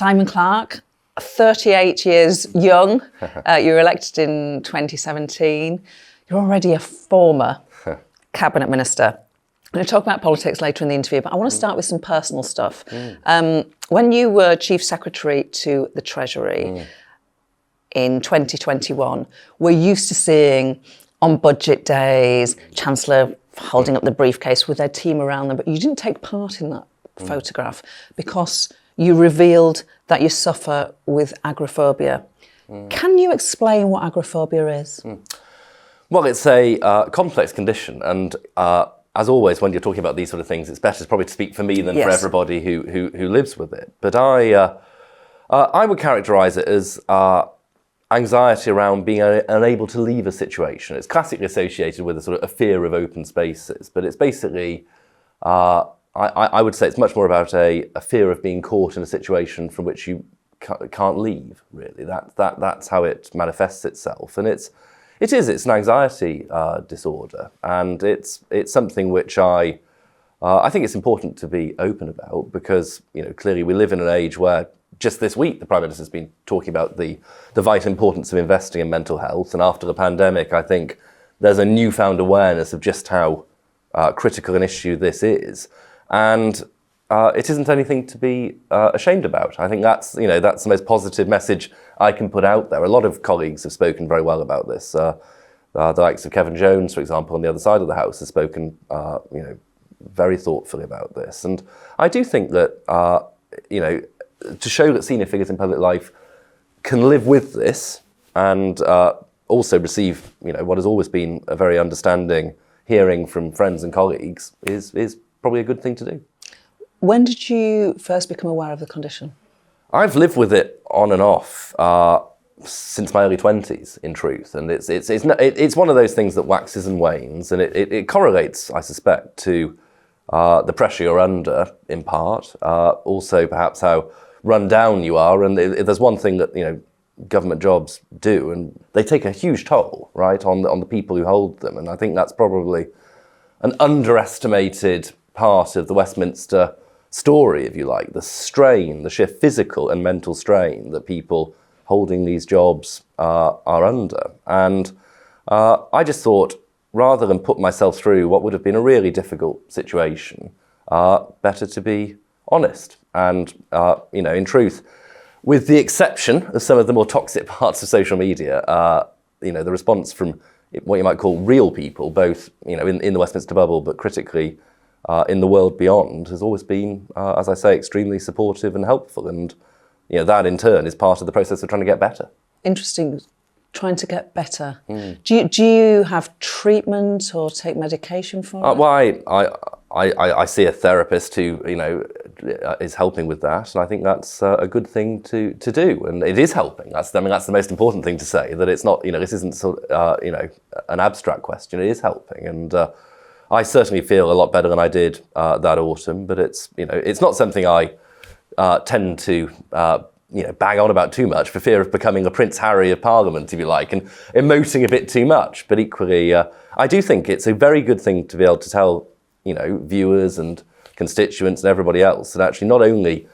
Simon Clarke, 38 years young. You were elected in 2017. You're already a former cabinet minister. I'm going to talk about politics later in the interview, but I want to start with some personal stuff. When you were Chief Secretary to the Treasury in 2021, we're used to seeing on budget days, Chancellor holding up the briefcase with their team around them, but you didn't take part in that photograph because you revealed that you suffer with agoraphobia. Can you explain what agoraphobia is? Well, it's a complex condition, and as always, when you're talking about these sort of things, it's better probably to speak for me than for everybody who lives with it. But I would characterise it as anxiety around being unable to leave a situation. It's classically associated with a sort of a fear of open spaces, but it's basically, I would say it's much more about a fear of being caught in a situation from which you can't leave, really. That's how it manifests itself. And it's an anxiety disorder, and it's something which I think it's important to be open about, because clearly we live in an age where just this week the Prime Minister's been talking about the vital importance of investing in mental health, and after the pandemic I think there's a newfound awareness of just how critical an issue this is, and it isn't anything to be ashamed about. I think that's the most positive message I can put out there. A lot of colleagues have spoken very well about this. The likes of Kevin Jones, for example, on the other side of the House, has spoken very thoughtfully about this. And I do think that to show that senior figures in public life can live with this and also receive what has always been a very understanding hearing from friends and colleagues is probably a good thing to do. When did you first become aware of the condition? I've lived with it on and off since my early 20s, in truth, and it's one of those things that waxes and wanes, and it correlates, I suspect, to the pressure you're under, in part. Also, perhaps how run down you are, and there's one thing that government jobs do, and they take a huge toll, right, on the people who hold them, and I think that's probably an underestimated part of the Westminster story, if you like, the strain, the sheer physical and mental strain that people holding these jobs are under. And I just thought, rather than put myself through what would have been a really difficult situation, better to be honest. And, in truth, with the exception of some of the more toxic parts of social media, the response from what you might call real people, both, in the Westminster bubble, but critically in the world beyond, has always been, as I say, extremely supportive and helpful. And that in turn is part of the process of trying to get better. Interesting, trying to get better. Do you have treatment or take medication for it? Well, I see a therapist who is helping with that, and I think that's a good thing to do, and it is helping. That's the most important thing to say, that it's not this isn't an abstract question. It is helping, and I certainly feel a lot better than I did that autumn. But it's not something I tend to bang on about too much for fear of becoming a Prince Harry of Parliament, if you like, and emoting a bit too much. But equally, I do think it's a very good thing to be able to tell viewers and constituents and everybody else that actually not only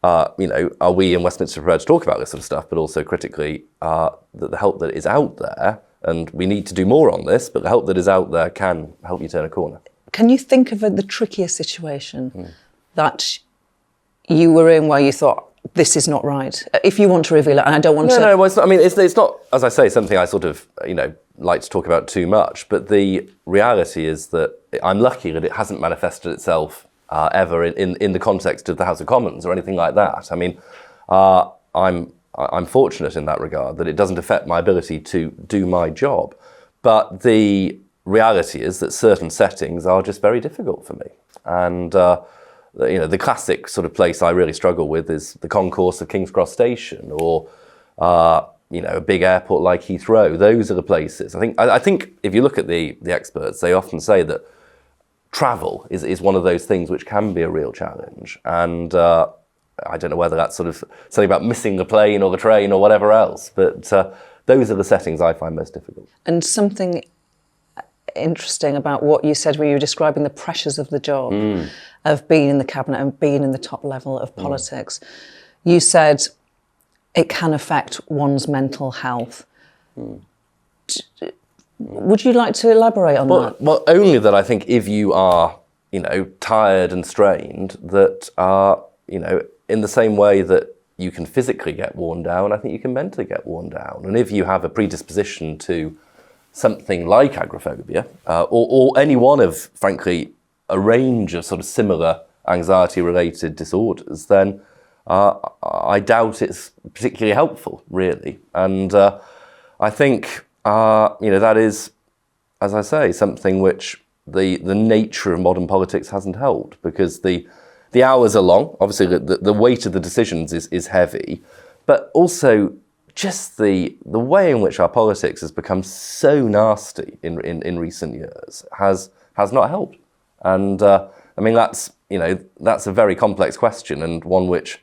are we in Westminster prepared to talk about this sort of stuff, but also critically that the help that is out there, and we need to do more on this, but the help that is out there can help you turn a corner. Can you think of the trickiest situation that you were in where you thought, this is not right? If you want to reveal it, and I don't want to... No, well, it's not, it's not, as I say, something I sort of, like to talk about too much, but the reality is that I'm lucky that it hasn't manifested itself ever in the context of the House of Commons or anything like that. I'm fortunate in that regard, that it doesn't affect my ability to do my job. But the reality is that certain settings are just very difficult for me. And the classic sort of place I really struggle with is the concourse of King's Cross Station, or a big airport like Heathrow. Those are the places. I think if you look at the experts, they often say that travel is one of those things which can be a real challenge. And I don't know whether that's sort of something about missing the plane or the train or whatever else, but those are the settings I find most difficult. And something interesting about what you said when you were describing the pressures of the job, of being in the cabinet and being in the top level of politics. you said it can affect one's mental health. Would you like to elaborate on that? Well, only that I think if you are, tired and strained, that, in the same way that you can physically get worn down, I think you can mentally get worn down. And if you have a predisposition to something like agoraphobia, or any one of, frankly, a range of sort of similar anxiety-related disorders, then I doubt it's particularly helpful, really. And I think, that is, as I say, something which the nature of modern politics hasn't helped, because the hours are long. Obviously, the weight of the decisions is heavy, but also just the way in which our politics has become so nasty in recent years has not helped. And that's a very complex question, and one which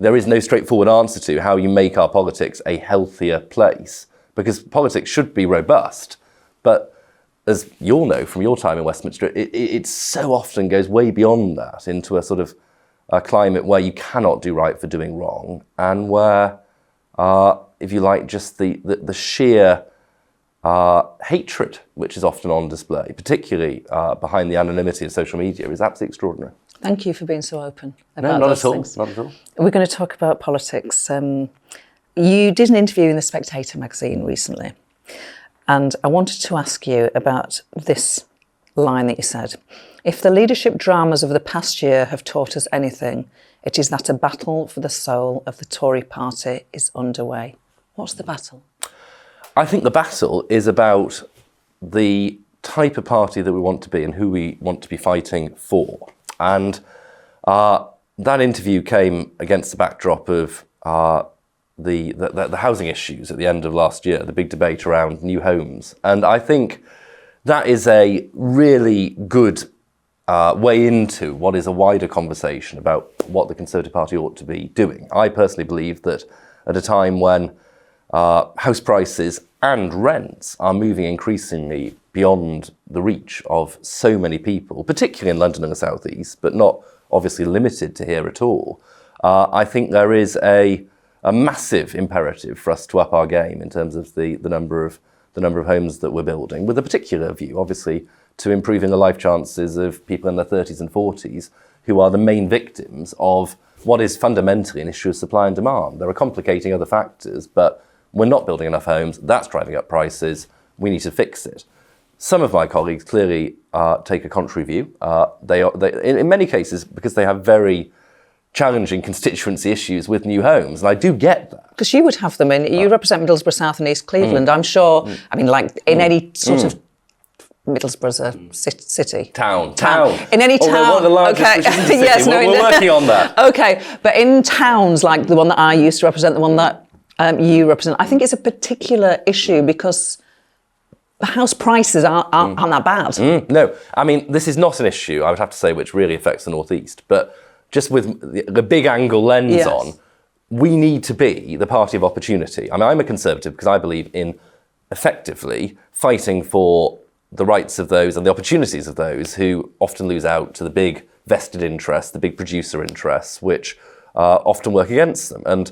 there is no straightforward answer to, how you make our politics a healthier place, because politics should be robust, but as you'll know from your time in Westminster, it so often goes way beyond that into a sort of a climate where you cannot do right for doing wrong, and where, if you like, just the sheer hatred which is often on display, particularly behind the anonymity of social media, is absolutely extraordinary. Thank you for being so open about not those at all. things. Not at all. We're going to talk about politics. You did an interview in The Spectator magazine recently, and I wanted to ask you about this line that you said. If the leadership dramas of the past year have taught us anything, it is that a battle for the soul of the Tory party is underway. What's the battle? I think the battle is about the type of party that we want to be and who we want to be fighting for. And that interview came against the backdrop of the housing issues at the end of last year, the big debate around new homes. And I think that is a really good way into what is a wider conversation about what the Conservative Party ought to be doing. I personally believe that at a time when house prices and rents are moving increasingly beyond the reach of so many people, particularly in London and the South East, but not obviously limited to here at all, I think there is a massive imperative for us to up our game in terms of the number of homes that we're building, with a particular view, obviously, to improving the life chances of people in their 30s and 40s who are the main victims of what is fundamentally an issue of supply and demand. There are complicating other factors, but we're not building enough homes. That's driving up prices. We need to fix it. Some of my colleagues clearly take a contrary view. They in many cases, because they have very challenging constituency issues with new homes, and I do get that. Because you would have them in, you represent Middlesbrough South and East Cleveland, I'm sure, I mean, like in any sort of, Middlesbrough's a city. Town. In any town. One of the largest, okay. Yes, we're working on that. Okay, but in towns like the one that I used to represent, the one that you represent, I think it's a particular issue because the house prices aren't that bad. No, I mean, this is not an issue, I would have to say, which really affects the North East, but just with the big angle lens on, we need to be the party of opportunity. I mean, I'm a Conservative because I believe in effectively fighting for the rights of those and the opportunities of those who often lose out to the big vested interests, the big producer interests, which often work against them. And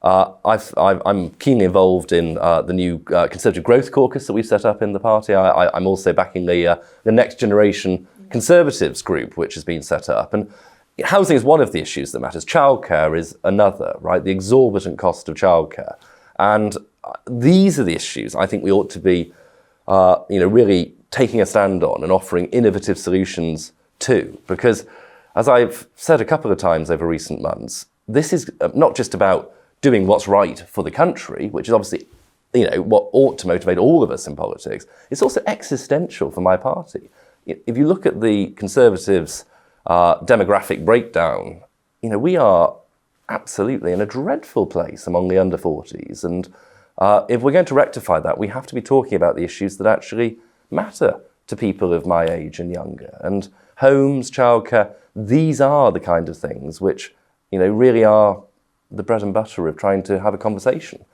I'm keenly involved in the new Conservative Growth Caucus that we've set up in the party. I'm also backing the Next Generation Conservatives group, which has been set up. And housing is one of the issues that matters. Childcare is another, right? The exorbitant cost of childcare. And these are the issues I think we ought to be, really taking a stand on and offering innovative solutions to. Because, as I've said a couple of times over recent months, this is not just about doing what's right for the country, which is obviously, what ought to motivate all of us in politics. It's also existential for my party. If you look at the Conservatives' demographic breakdown, we are absolutely in a dreadful place among the under 40s. And if we're going to rectify that, we have to be talking about the issues that actually matter to people of my age and younger. And homes, childcare, these are the kind of things which, really are the bread and butter of trying to have a conversation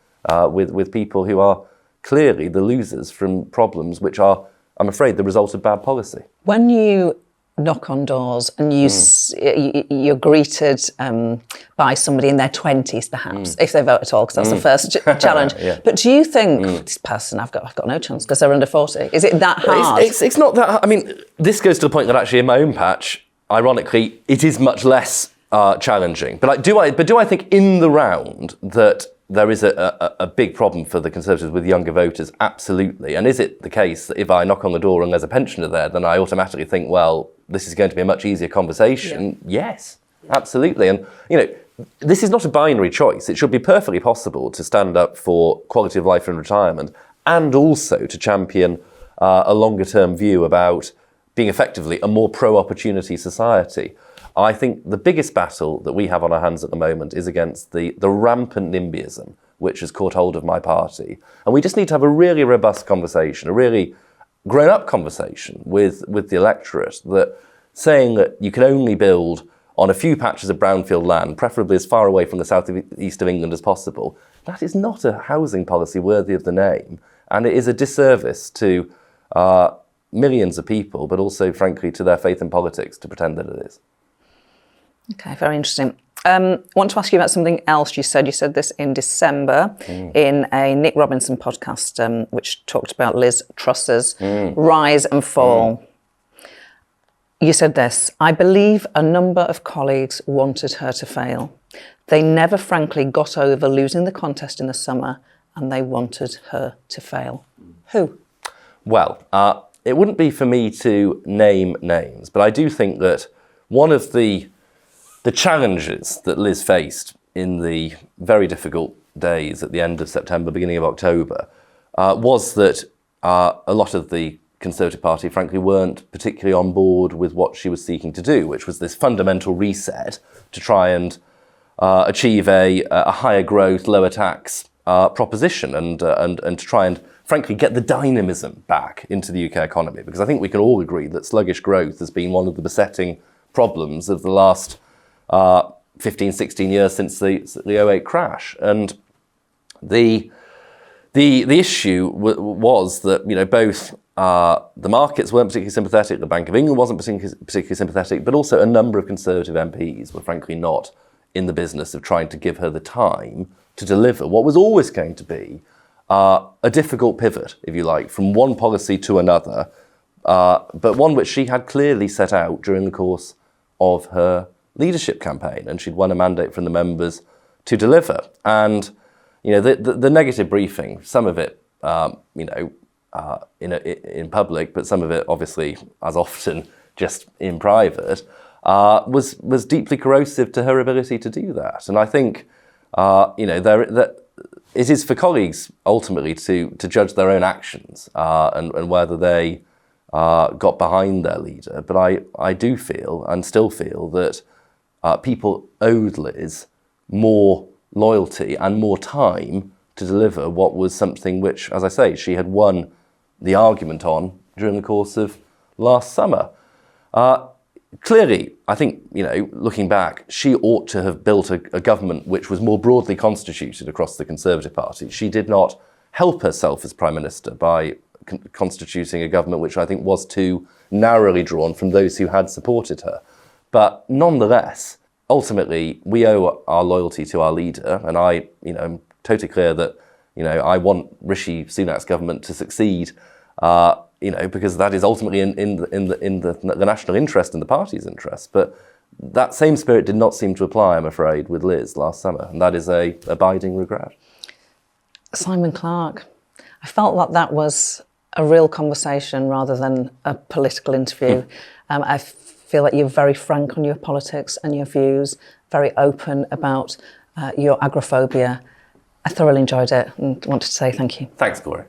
with people who are clearly the losers from problems which are, I'm afraid, the result of bad policy. When you knock on doors and you're greeted by somebody in their 20s, perhaps, if they vote at all, because that's the first challenge. But do you think, this person, I've got no chance because they're under 40? Is it that hard? It's not that hard. I mean, this goes to the point that actually in my own patch, ironically, it is much less challenging. But do I think in the round that there is a big problem for the Conservatives with younger voters? Absolutely. And is it the case that if I knock on the door and there's a pensioner there, then I automatically think, well, this is going to be a much easier conversation? Yes, absolutely. And, this is not a binary choice. It should be perfectly possible to stand up for quality of life in retirement and also to champion a longer term view about being effectively a more pro-opportunity society. I think the biggest battle that we have on our hands at the moment is against the rampant NIMBYism, which has caught hold of my party. And we just need to have a really robust conversation, a really grown-up conversation with the electorate, that saying that you can only build on a few patches of brownfield land, preferably as far away from the southeast of England as possible, that is not a housing policy worthy of the name. And it is a disservice to millions of people, but also, frankly, to their faith in politics to pretend that it is. Okay, very interesting. I want to ask you about something else you said. You said this in December in a Nick Robinson podcast, which talked about Liz Truss's rise and fall. You said this: I believe a number of colleagues wanted her to fail. They never frankly got over losing the contest in the summer, and they wanted her to fail. Who? Well, it wouldn't be for me to name names, but I do think that one of the challenges that Liz faced in the very difficult days at the end of September, beginning of October, was that a lot of the Conservative Party, frankly, weren't particularly on board with what she was seeking to do, which was this fundamental reset to try and achieve a higher growth, lower tax proposition and to try and, frankly, get the dynamism back into the UK economy. Because I think we can all agree that sluggish growth has been one of the besetting problems of the last 15, 16 years since the 08 crash. And the issue was that, both the markets weren't particularly sympathetic, the Bank of England wasn't particularly sympathetic, but also a number of Conservative MPs were frankly not in the business of trying to give her the time to deliver what was always going to be a difficult pivot, if you like, from one policy to another, but one which she had clearly set out during the course of her leadership campaign, and she'd won a mandate from the members to deliver. And the negative briefing, some of it in public, but some of it obviously, as often, just in private, was deeply corrosive to her ability to do that. And I think it is for colleagues ultimately to judge their own actions and whether they got behind their leader. But I do feel and still feel that people owed Liz more loyalty and more time to deliver what was something which, as I say, she had won the argument on during the course of last summer. Clearly, I think, looking back, she ought to have built a government which was more broadly constituted across the Conservative Party. She did not help herself as Prime Minister by constituting a government which I think was too narrowly drawn from those who had supported her. But nonetheless, ultimately, we owe our loyalty to our leader, and I'm totally clear that, I want Rishi Sunak's government to succeed, because that is ultimately in the national interest and the party's interest. But that same spirit did not seem to apply, I'm afraid, with Liz last summer, and that is a abiding regret. Simon Clarke, I felt that was a real conversation rather than a political interview. I feel like you're very frank on your politics and your views, very open about your agoraphobia. I thoroughly enjoyed it and wanted to say thank you. Thanks, Corey.